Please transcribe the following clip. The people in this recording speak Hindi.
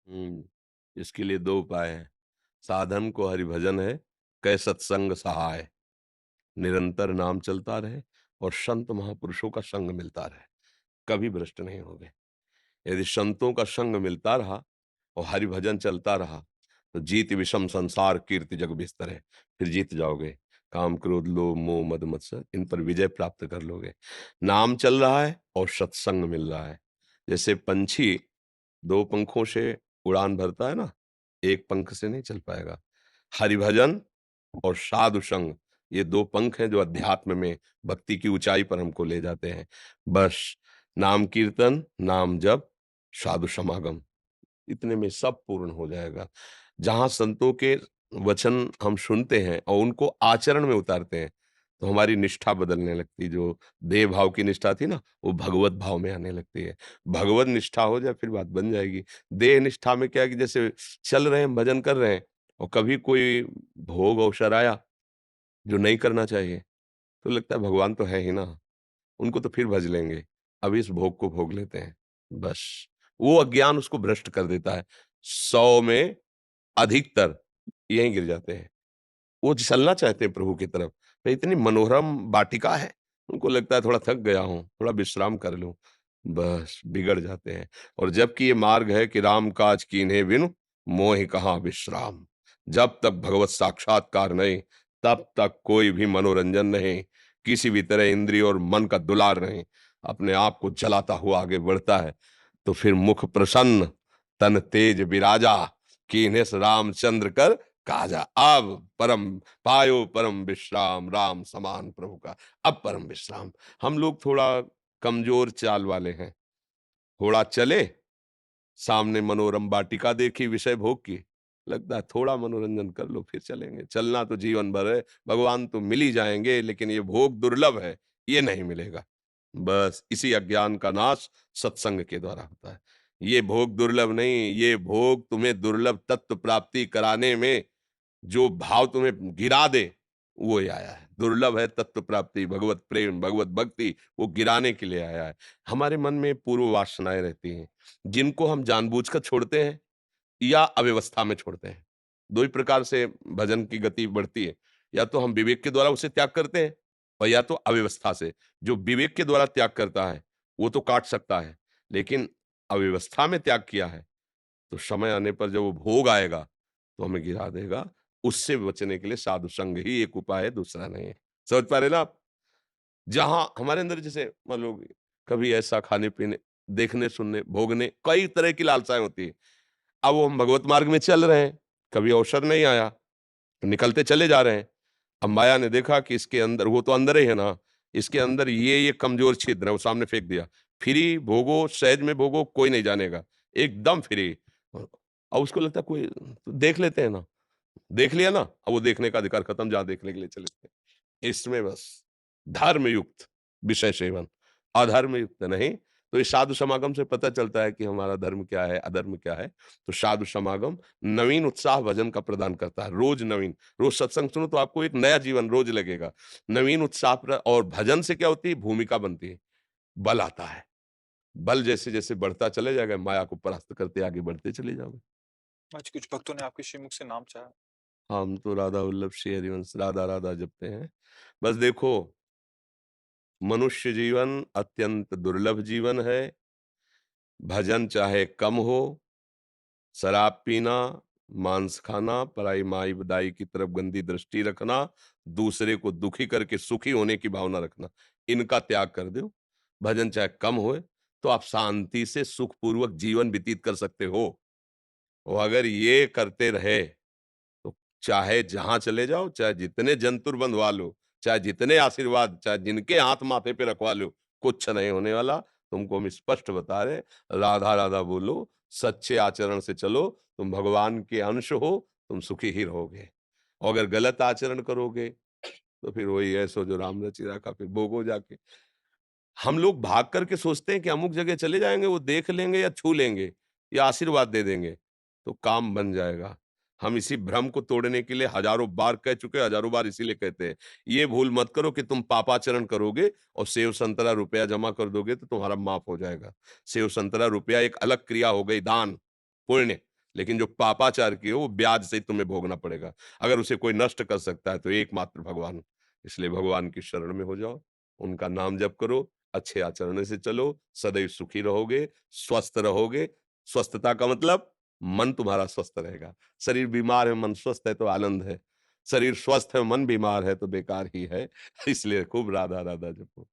इसके लिए 2 उपाय हैं। साधन को हरि भजन है, कै सत्संग सहाय। निरंतर नाम चलता रहे और संत महापुरुषों का संग मिलता रहे, कभी भ्रष्ट नहीं होगे। यदि संतों का संग मिलता रहा और हरि भजन चलता रहा, तो जीत विषम संसार कीर्ति जग बिस्तरे, फिर जीत जाओगे। काम, क्रोध, लोभ, मोह, मद, मत्सर, इन पर विजय प्राप्त कर लोगे। नाम चल रहा है और सत्संग मिल रहा है। जैसे पंछी 2 पंखों से उड़ान भरता है ना, 1 पंख से नहीं चल पाएगा। हरिभजन और साधु संग, ये 2 पंख हैं जो अध्यात्म में भक्ति की ऊंचाई पर हमको ले जाते हैं। बस नाम कीर्तन, नाम जप, साधु समागम, इतने में सब पूर्ण हो जाएगा। जहाँ संतों के वचन हम सुनते हैं और उनको आचरण में उतारते हैं, तो हमारी निष्ठा बदलने लगती। जो देह भाव की निष्ठा थी ना, वो भगवत भाव में आने लगती है। भगवत निष्ठा हो जाए फिर बात बन जाएगी। देह निष्ठा में क्या है कि जैसे चल रहे हैं, भजन कर रहे हैं और कभी कोई भोग अवसर आया जो नहीं करना चाहिए, तो लगता है भगवान तो है ही ना, उनको तो फिर भज लेंगे, अब इस भोग को भोग लेते हैं। बस वो अज्ञान उसको भ्रष्ट कर देता है। 100 में अधिकतर यहीं गिर जाते हैं। वो चलना चाहते हैं प्रभु की तरफ, पर इतनी मनोरम वाटिका है, उनको लगता है थोड़ा थक गया हूँ, थोड़ा विश्राम कर लूँ, बस बिगड़ जाते हैं। और जबकि ये मार्ग है कि राम काज कीन्हे बिनु मोहि कहाँ विश्राम। जब तक भगवत साक्षात्कार नहीं, तब तक कोई भी मनोरंजन नहीं, किसी भी तरह इंद्रिय और मन का दुलार नहीं, अपने आप को जलाता हुआ आगे बढ़ता है। तो फिर मुख प्रसन्न, तन तेज विराजा, कीन्हे रामचंद्र कर काजा। अब परम पायो परम विश्राम, राम समान प्रभु का अब परम विश्राम। हम लोग थोड़ा कमजोर चाल वाले हैं, थोड़ा चले, सामने मनोरम वाटिका देखी विषय भोग की, लगता है थोड़ा मनोरंजन कर लो फिर चलेंगे। चलना तो जीवन भर है, भगवान तो मिल ही जाएंगे, लेकिन ये भोग दुर्लभ है, ये नहीं मिलेगा। बस इसी अज्ञान का नाश सत्संग के द्वारा होता है। ये भोग दुर्लभ नहीं, ये भोग तुम्हें दुर्लभ तत्व प्राप्ति कराने में जो भाव तुम्हें गिरा दे, वो ही आया है। दुर्लभ है तत्व प्राप्ति, भगवत प्रेम, भगवत भक्ति, वो गिराने के लिए आया है। हमारे मन में पूर्व वासनाएं रहती हैं, जिनको हम जानबूझकर छोड़ते हैं या अव्यवस्था में छोड़ते हैं। 2 ही प्रकार से भजन की गति बढ़ती है, या तो हम विवेक के द्वारा उसे त्याग करते हैं और या तो अव्यवस्था से। जो विवेक के द्वारा त्याग करता है, वो तो काट सकता है, लेकिन अव्यवस्था में त्याग किया है, तो समय आने पर जब वो भोग आएगा, तो हमें गिरा देगा। उससे बचने के लिए साधु संग ही एक उपाय है, दूसरा नहीं है। समझ पा रहे हैं ना आप? जहाँ हमारे अंदर जैसे मान लो कभी ऐसा खाने-पीने, देखने, सुनने, भोगने कई तरह की लालसाएँ होती हैं। अब वो हम भगवत मार्ग में चल रहे हैं, कभी अवसर नहीं आया, तो निकलते चले जा रहे हैं। अब माया ने देखा कि इसके अंदर वो तो अंदर ही है ना, इसके अंदर ये कमज़ोर छिद्र है, वो सामने फेंक दिया। फ्री भोगो, सहज में भोगो, कोई नहीं जानेगा, एकदम फ्री। अब उसको लगता है कोई तो देख लेते हैं ना, देख लिया ना, अब वो देखने का अधिकार खत्म, जहाँ देखने के लिए चले थे। इसमें बस धर्मयुक्त विषय सेवन, अधर्म युक्त नहीं। तो इस साधु समागम से पता चलता है कि हमारा धर्म क्या है, अधर्म क्या है। तो साधु समागम नवीन उत्साह भजन का प्रदान करता है, रोज नवीन। रोज सत्संग सुनो तो आपको एक नया जीवन रोज लगेगा, नवीन उत्साह और भजन से क्या होती है, भूमिका बनती है, बल आता है। बल जैसे जैसे बढ़ता चले जाएगा, माया को परास्त करते आगे बढ़ते चले जाओगे। आज कुछ भक्तों ने आपके श्रीमुख से नाम चाहा। हम तो राधा वल्लभ श्री हरिवंश राधा राधा जपते हैं। बस देखो, मनुष्य जीवन अत्यंत दुर्लभ जीवन है। भजन चाहे कम हो, शराब पीना, मांस खाना, पराई माई दाई की तरफ गंदी दृष्टि रखना, दूसरे को दुखी करके सुखी होने की भावना रखना, इनका त्याग कर दो। भजन चाहे कम होए, तो आप शांति से सुखपूर्वक जीवन व्यतीत कर सकते हो। और अगर ये करते रहे, तो चाहे जहां चले जाओ, चाहे जितने जंतुर बंधवा लो, चाहे जितने आशीर्वाद, चाहे जिनके हाथ माथे पे रखवा लो, कुछ नहीं होने वाला। तुमको हम स्पष्ट बता रहे, राधा राधा बोलो, सच्चे आचरण से चलो, तुम भगवान के अंश हो, तुम सुखी ही रहोगे। और अगर गलत आचरण करोगे, तो फिर वही ऐसो जो राम रचि राखा, फिर भोगो जाके। हम लोग भाग करके सोचते हैं कि अमुक जगह चले जाएंगे, वो देख लेंगे या छू लेंगे या आशीर्वाद दे देंगे, तो काम बन जाएगा। हम इसी भ्रम को तोड़ने के लिए हजारों बार कह चुके, हजारों बार इसीलिए कहते हैं, ये भूल मत करो कि तुम पापाचरण करोगे और सेव संतरा रुपया जमा कर दोगे तो तुम्हारा माफ हो जाएगा। सेव संतरा रुपया एक अलग क्रिया हो गई, दान, पुण्य। लेकिन जो पापाचार किए वो ब्याज से तुम्हें भोगना पड़ेगा। अगर उसे कोई नष्ट कर सकता है तो एकमात्र भगवान। इसलिए भगवान की शरण में हो जाओ, उनका नाम जप करो, अच्छे आचरण से चलो, सदैव सुखी रहोगे, स्वस्थ रहोगे। स्वस्थता का मतलब मन तुम्हारा स्वस्थ रहेगा। शरीर बीमार है, मन स्वस्थ है तो आनंद है। शरीर स्वस्थ है, मन बीमार है तो बेकार ही है। इसलिए खूब राधा-राधा जपो।